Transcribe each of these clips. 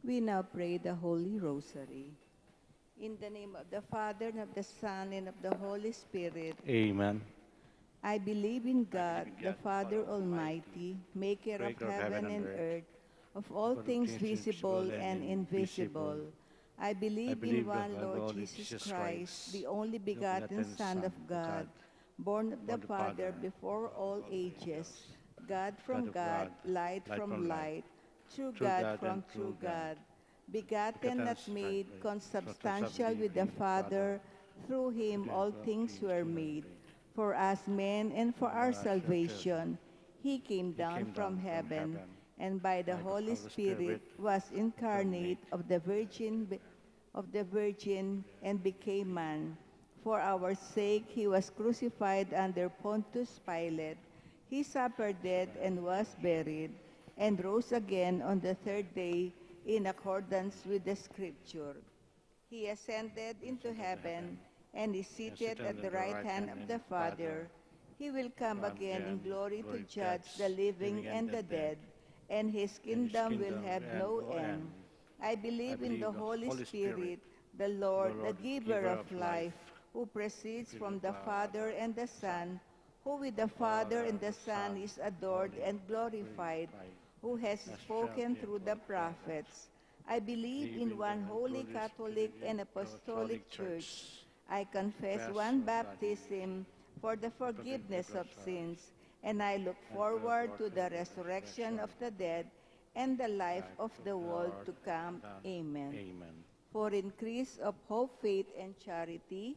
We now pray the Holy Rosary. In the name of the Father, and of the Son, and of the Holy Spirit. Amen. I believe in God, the Father Almighty, maker of heaven and earth, of all things visible and invisible. I believe in one Lord Jesus Christ, the only begotten Son of God, born of the Father before all ages, God from God, light from light, true God from true God, begotten, not made, consubstantial with the Father. Through him all things were made. For us men and for our salvation, he came down from heaven, and by the Holy Spirit was incarnate of the Virgin and became man. For our sake he was crucified under Pontius Pilate. He suffered death and was buried, and rose again on the third day in accordance with the Scripture. He ascended into heaven and is seated at the right hand of the Father. He will come again in glory to judge the living and the dead, and his kingdom will have no end. I believe in the Holy Spirit, the Lord, the giver of life, who proceeds from the Father and the Son, who with the Father and the Son is adored and glorified, who has spoken through the prophets. I believe in one holy Catholic and Apostolic Church. I confess one baptism for the forgiveness of sins, and I look forward to the resurrection of the dead and the life of the world to come. Amen. Amen. For increase of hope, faith, and charity,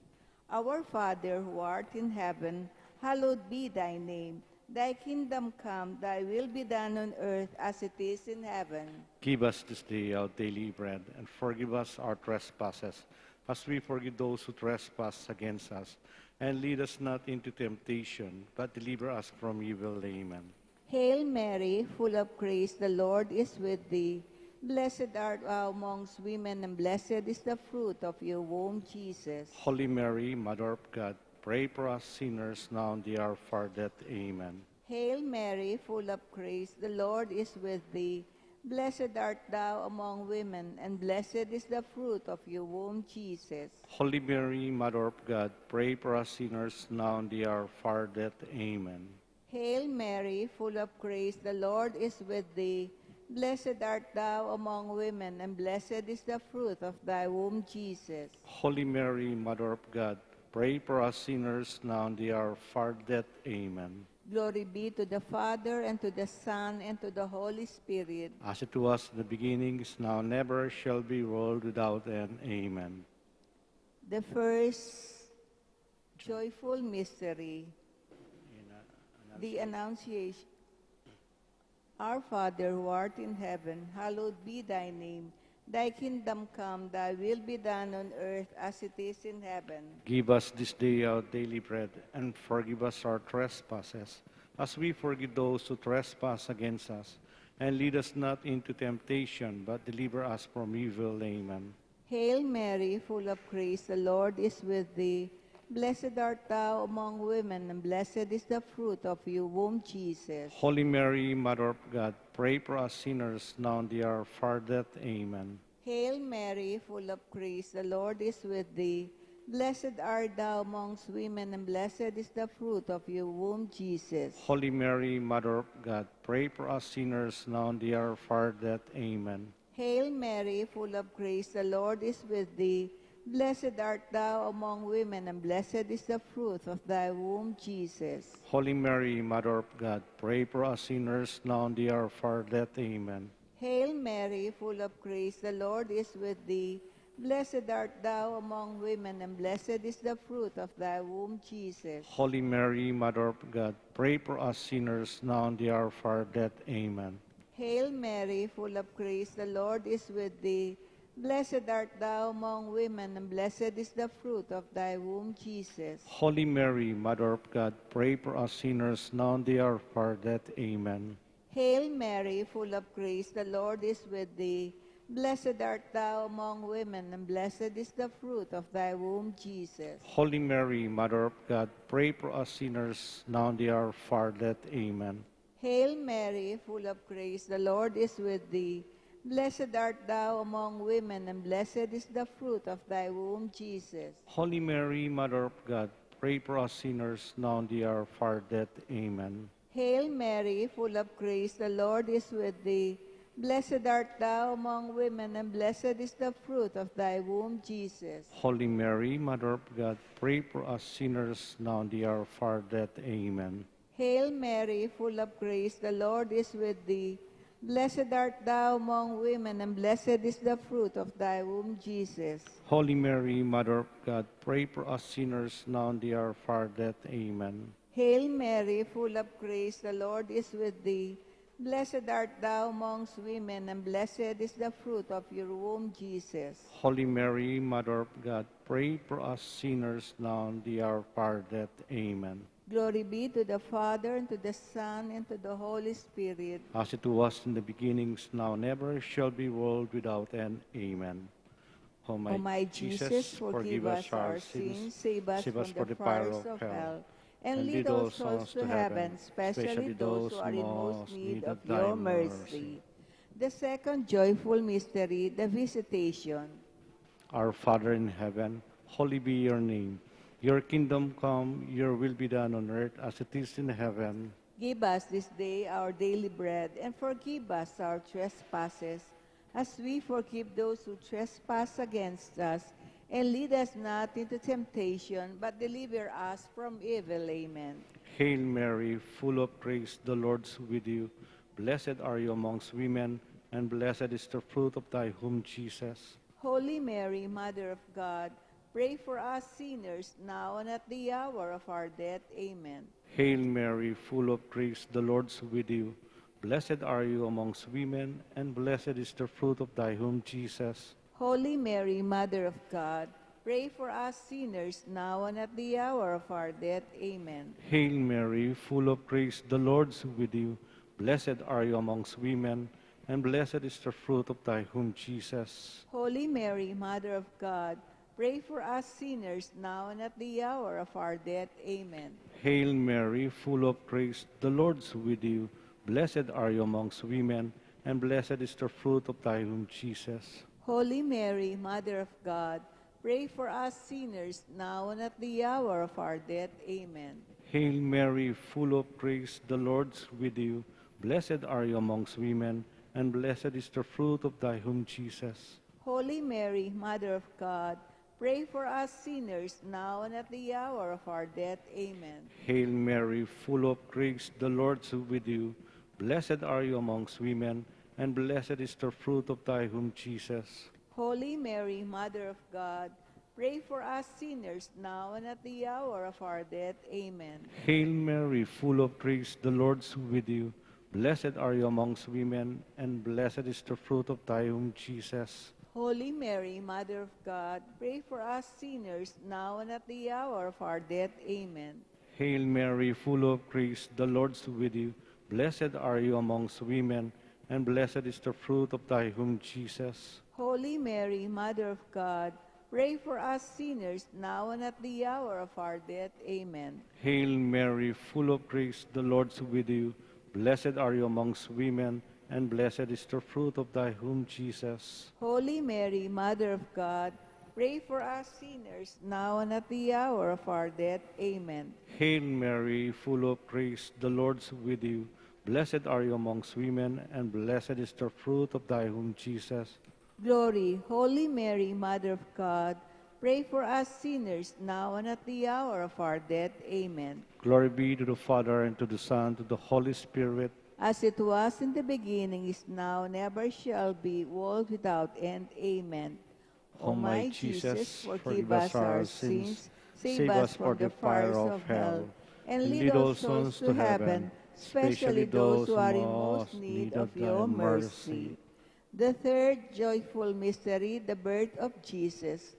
our Father who art in heaven, hallowed be thy name. Thy kingdom come, thy will be done on earth as it is in heaven. Give us this day our daily bread, and forgive us our trespasses, as we forgive those who trespass against us. And lead us not into temptation, but deliver us from evil. Amen. Hail Mary, full of grace, the Lord is with thee. Blessed art thou amongst women, and blessed is the fruit of your womb, Jesus. Holy Mary, Mother of God, pray for us sinners now and the hour of our death. Amen. Hail Mary, full of grace, the Lord is with thee. Blessed art thou among women, and blessed is the fruit of your womb, Jesus. Holy Mary, Mother of God, pray for us sinners now and the hour of our death. Amen. Hail Mary, full of grace, the Lord is with thee. Blessed art thou among women, and blessed is the fruit of thy womb, Jesus. Holy Mary, Mother of God, pray for us sinners now and the hour of our death. Amen. Glory be to the Father, and to the Son, and to the Holy Spirit. As it was in the beginning, is now, never shall be, world without end. Amen. The first joyful mystery, the Annunciation. Our Father who art in heaven, hallowed be thy name. Thy kingdom come, thy will be done on earth as it is in heaven. Give us this day our daily bread, and forgive us our trespasses, as we forgive those who trespass against us. And lead us not into temptation, but deliver us from evil. Amen. Hail Mary, full of grace, the Lord is with thee. Blessed art thou among women, and blessed is the fruit of your womb, Jesus. Holy Mary, Mother of God, pray for us sinners now and the hour of our death. Amen. Hail Mary, full of grace, the Lord is with thee. Blessed art thou amongst women, and blessed is the fruit of your womb, Jesus. Holy Mary, Mother of God, pray for us sinners now and the hour of our death. Amen. Hail Mary, full of grace, the Lord is with thee. Blessed art thou among women, and blessed is the fruit of thy womb, Jesus. Holy Mary, Mother of God, pray for us sinners now and the hour of our death. Amen. Hail Mary, full of grace, the Lord is with thee. Blessed art thou among women, and blessed is the fruit of thy womb, Jesus. Holy Mary, Mother of God, pray for us sinners now and the hour of our death. Amen. Hail Mary, full of grace, the Lord is with thee. Blessed art thou among women, and blessed is the fruit of thy womb, Jesus. Holy Mary, Mother of God, pray for us sinners now and the hour of our death. Amen. Hail Mary, full of grace, the Lord is with thee. Blessed art thou among women, and blessed is the fruit of thy womb, Jesus. Holy Mary, Mother of God, pray for us sinners now and the hour of our death. Amen. Hail Mary, full of grace, the Lord is with thee. Blessed art thou among women, and blessed is the fruit of thy womb, Jesus. Holy Mary, Mother of God, pray for us sinners, now and at the hour of our death. Amen. Hail Mary, full of grace, the Lord is with thee. Blessed art thou among women, and blessed is the fruit of thy womb, Jesus. Holy Mary, Mother of God, pray for us sinners, now and at the hour of our death. Amen. Hail Mary, full of grace, the Lord is with thee. Blessed art thou among women, and blessed is the fruit of thy womb, Jesus. Holy Mary, Mother of God, pray for us sinners, now and at the hour of our death. Amen. Hail Mary, full of grace, the Lord is with thee. Blessed art thou amongst women, and blessed is the fruit of your womb, Jesus. Holy Mary, Mother of God, pray for us sinners, now and at the hour of our death. Amen. Glory be to the Father, and to the Son, and to the Holy Spirit. As it was in the beginnings, now and ever, shall be world without end. Amen. O my Jesus, forgive us our sins, save us from the fires of hell, and lead all souls to heaven, especially those who are in most need of your mercy. The second joyful mystery, the Visitation. Our Father in heaven, holy be your name. Your kingdom come, your will be done on earth as it is in heaven. Give us this day our daily bread, and forgive us our trespasses, as we forgive those who trespass against us. And lead us not into temptation, but deliver us from evil. Amen. Hail Mary, full of grace, the Lord is with you. Blessed are you amongst women, and blessed is the fruit of thy womb, Jesus. Holy Mary, Mother of God, pray for us sinners, now and at the hour of our death. Amen. Hail Mary, full of grace, the Lord is with you. Blessed are you amongst women, and blessed is the fruit of thy womb, Jesus. Holy Mary, Mother of God, pray for us sinners, now and at the hour of our death. Amen. Hail Mary, full of grace, the Lord is with you. Blessed are you amongst women, and blessed is the fruit of thy womb, Jesus. Holy Mary, Mother of God, pray for us sinners, now and at the hour of our death. Amen. Hail Mary, full of grace, the Lord is with you. Blessed are you amongst women, and blessed is the fruit of thy womb, Jesus. Holy Mary, Mother of God, pray for us sinners, now and at the hour of our death. Amen. Hail Mary, full of grace, the Lord is with you. Blessed are you amongst women, and blessed is the fruit of thy womb, Jesus. Holy Mary, Mother of God, pray for us sinners, now and at the hour of our death. Amen. Hail Mary, full of grace, the Lord is with you. Blessed are you amongst women, and blessed is the fruit of thy womb, Jesus. Holy Mary, Mother of God, pray for us sinners, now and at the hour of our death. Amen. Hail Mary, full of grace, the Lord is with you. Blessed are you amongst women, and blessed is the fruit of thy womb, Jesus. Holy Mary, Mother of God, pray for us sinners, now and at the hour of our death. Amen. Hail Mary, full of grace, the Lord is with you. Blessed are you amongst women, and blessed is the fruit of thy womb, Jesus. Holy Mary, Mother of God, pray for us sinners, now and at the hour of our death. Amen. Hail Mary, full of grace, the Lord is with you. Blessed are you amongst women, and blessed is the fruit of thy womb, Jesus. Holy Mary, Mother of God, pray for us sinners, now and at the hour of our death. Amen. Hail Mary, full of grace, the Lord is with you. Blessed are you amongst women, and blessed is the fruit of thy womb, Jesus. Glory, Holy Mary, Mother of God, pray for us sinners, now and at the hour of our death. Amen. Glory be to the Father, and to the Son, and to the Holy Spirit. As it was in the beginning, is now, and ever shall be, world without end. Amen. O my Jesus, forgive us our sins, save us from the fire of hell, and lead all souls to heaven, especially those who are in most need of your mercy. The third joyful mystery, the birth of Jesus.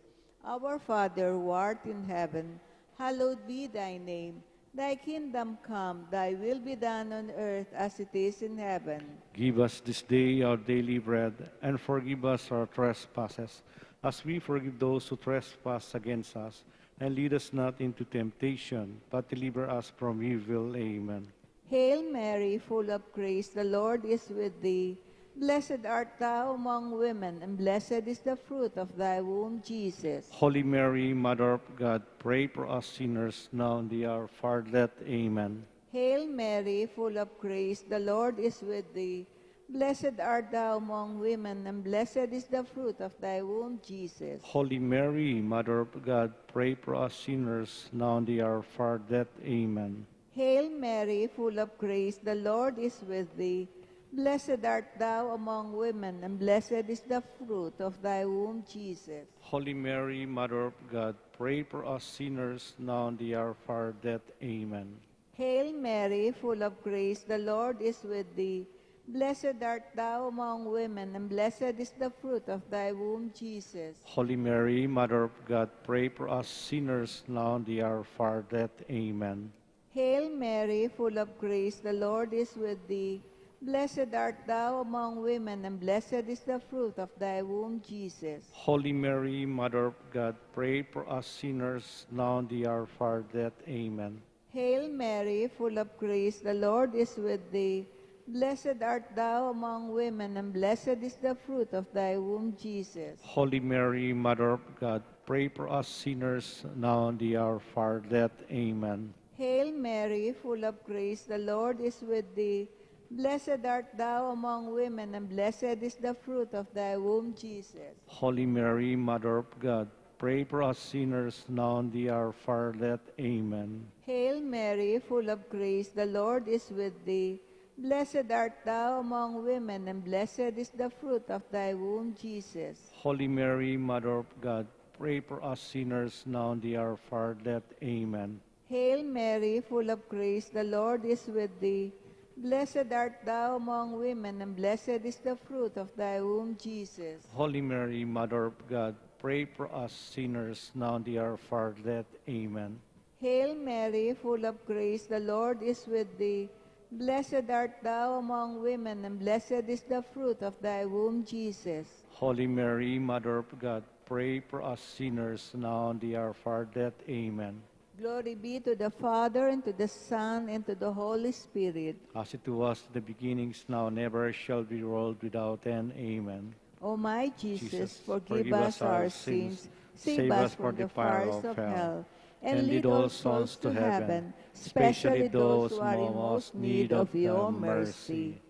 Our Father, who art in heaven, hallowed be thy name. Thy kingdom come, thy will be done on earth as it is in heaven. Give us this day our daily bread, and forgive us our trespasses, as we forgive those who trespass against us. And lead us not into temptation, but deliver us from evil. Amen. Hail Mary, full of grace, the Lord is with thee. Blessed art thou among women, and blessed is the fruit of thy womb, Jesus. Holy Mary, Mother of God, pray for us sinners now and the hour of our death. Amen. Hail Mary, full of grace, the Lord is with thee. Blessed art thou among women, and blessed is the fruit of thy womb, Jesus. Holy Mary, Mother of God, pray for us sinners now and the hour of our death. Amen. Hail Mary, full of grace, the Lord is with thee. Blessed art thou among women, and blessed is the fruit of thy womb, Jesus. Holy Mary, Mother of God, pray for us sinners now and the hour of our death. Amen. Hail Mary, full of grace, the Lord is with thee. Blessed art thou among women, and blessed is the fruit of thy womb, Jesus. Holy Mary, Mother of God, pray for us sinners now and the hour of our death. Amen. Hail Mary, full of grace, the Lord is with thee. Blessed art thou among women, and blessed is the fruit of thy womb, Jesus. Holy Mary, Mother of God, pray for us sinners now and the hour of our death. Amen. Hail Mary, full of grace, the Lord is with thee. Blessed art thou among women, and blessed is the fruit of thy womb, Jesus. Holy Mary, Mother of God, pray for us sinners now and the hour of our death. Amen. Hail Mary, full of grace, the Lord is with thee. Blessed art thou among women, and blessed is the fruit of thy womb, Jesus. Holy Mary, Mother of God, pray for us sinners now and the hour of our death. Amen. Hail Mary, full of grace, the Lord is with thee. Blessed art thou among women, and blessed is the fruit of thy womb, Jesus. Holy Mary, Mother of God, pray for us sinners now and the hour of our death. Amen. Hail Mary, full of grace, the Lord is with thee. Blessed art thou among women, and blessed is the fruit of thy womb, Jesus. Holy Mary, Mother of God, pray for us sinners now and the hour of our death. Amen. Hail Mary, full of grace, the Lord is with thee. Blessed art thou among women, and blessed is the fruit of thy womb, Jesus. Holy Mary, Mother of God, pray for us sinners now and the hour of our death. Amen. Glory be to the Father, and to the Son, and to the Holy Spirit. As it was in the beginnings, now and ever shall be world without end. Amen. O my Jesus, Jesus, forgive us our sins, save us from the fires of hell, and lead all souls to heaven, especially those who are in most need of your mercy.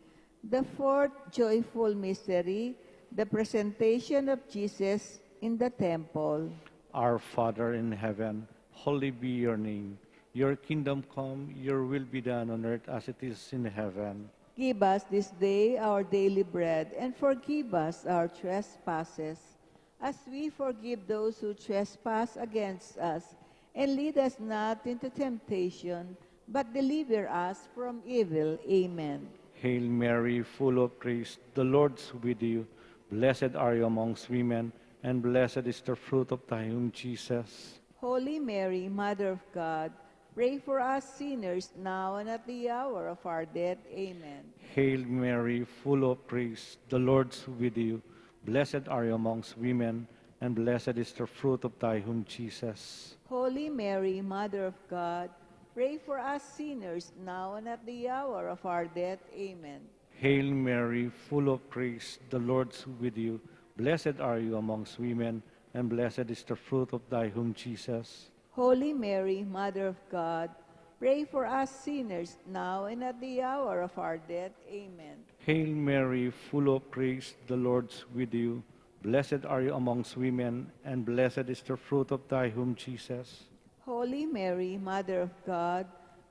The fourth joyful mystery, the presentation of Jesus in the temple. Our Father in heaven, holy be your name. Your kingdom come, your will be done on earth as it is in heaven. Give us this day our daily bread, and forgive us our trespasses, as we forgive those who trespass against us. And lead us not into temptation, but deliver us from evil. Amen. Hail Mary, full of grace, the Lord is with you. Blessed are you amongst women, and blessed is the fruit of thy womb, Jesus. Holy Mary, Mother of God, pray for us sinners now and at the hour of our death. Amen. Hail Mary, full of grace, the Lord is with you. Blessed are you amongst women, and blessed is the fruit of thy womb, Jesus. Holy Mary, Mother of God, pray for us sinners now and at the hour of our death. Amen. Hail Mary, full of grace, the Lord is with you. Blessed are you amongst women, and blessed is the fruit of thy womb, Jesus. Holy Mary, Mother of God, pray for us sinners now and at the hour of our death. Amen. Hail Mary, full of grace, the Lord is with you. Blessed are you amongst women, and blessed is the fruit of thy womb, Jesus. Holy Mary, Mother of God,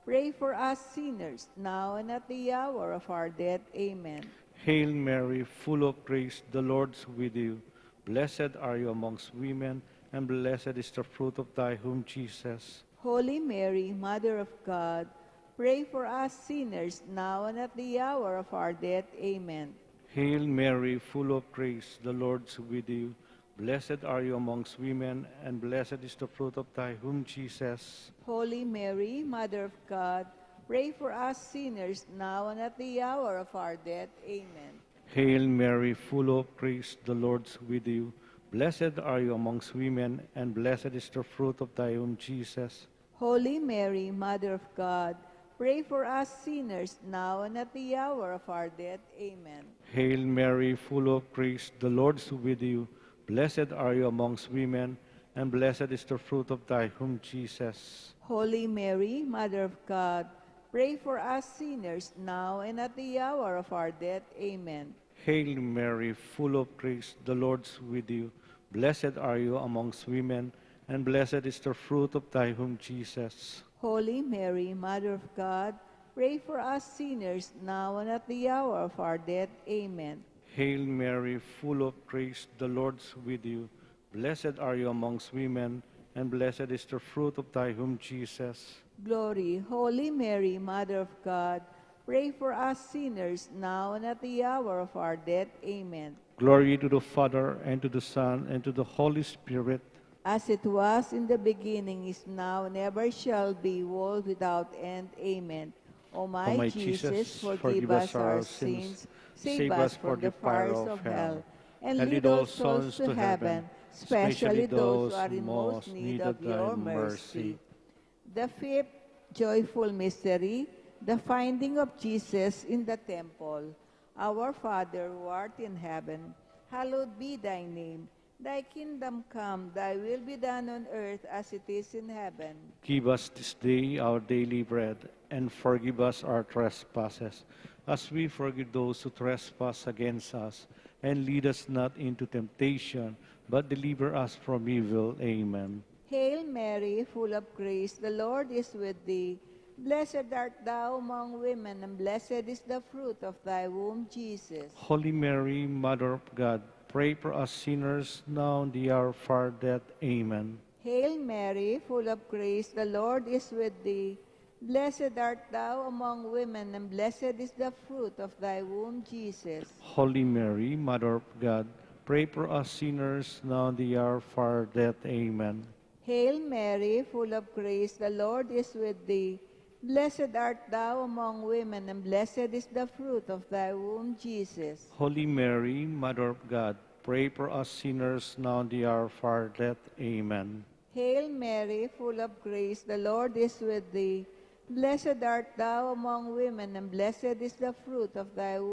pray for us sinners now and at the hour of our death. Amen. Hail Mary, full of grace, the Lord is with you. Blessed are you amongst women, and blessed is the fruit of thy womb, Jesus. Holy Mary, Mother of God, pray for us sinners now and at the hour of our death. Amen. Hail Mary, full of grace, the Lord is with you. Blessed are you amongst women, and blessed is the fruit of thy womb, Jesus. Holy Mary, Mother of God, pray for us sinners now and at the hour of our death. Amen. Hail Mary, full of grace, the Lord is with you. Blessed are you amongst women, and blessed is the fruit of thy womb, Jesus. Holy Mary, Mother of God, pray for us sinners, now and at the hour of our death. Amen. Hail Mary, full of grace, the Lord is with you. Blessed are you amongst women, and blessed is the fruit of thy womb, Jesus. Holy Mary, Mother of God, pray for us sinners, now and at the hour of our death. Amen. Hail Mary, full of grace, the Lord is with you. Blessed are you amongst women, and blessed is the fruit of thy womb, Jesus. Holy Mary, Mother of God, pray for us sinners, now and at the hour of our death. Amen. Hail Mary, full of grace, the Lord is with you. Blessed are you amongst women, and blessed is the fruit of thy womb, Jesus. Glory, Holy Mary, Mother of God, pray for us sinners, now and at the hour of our death. Amen. Glory to the Father, and to the Son, and to the Holy Spirit. As it was in the beginning, is now, and ever shall be, world without end. Amen. O my Jesus, forgive us our sins, save us from the fires of hell, and lead all souls to heaven, especially those who are in most need of your mercy. The fifth joyful mystery, the finding of Jesus in the temple. Our Father, who art in heaven, hallowed be thy name. Thy kingdom come, thy will be done on earth as it is in heaven. Give us this day our daily bread, and forgive us our trespasses, as we forgive those who trespass against us. And lead us not into temptation, but deliver us from evil. Amen. Hail Mary, full of grace, the Lord is with thee. Blessed art thou among women, and blessed is the fruit of thy womb, Jesus. Holy Mary, Mother of God, pray for us sinners, now and the hour of our death. Amen. Hail Mary, full of grace, the Lord is with thee. Blessed art thou among women, and blessed is the fruit of thy womb, Jesus. Holy Mary, Mother of God, pray for us sinners, now and the hour of our death. Amen. Hail Mary, full of grace, the Lord is with thee. Blessed art thou among women, and blessed is the fruit of thy womb, Jesus. Holy Mary, Mother of God, pray for us sinners, now and the hour of our death. Amen. Hail Mary, full of grace, the Lord is with thee. Blessed art thou among women, and blessed is the fruit of thy womb.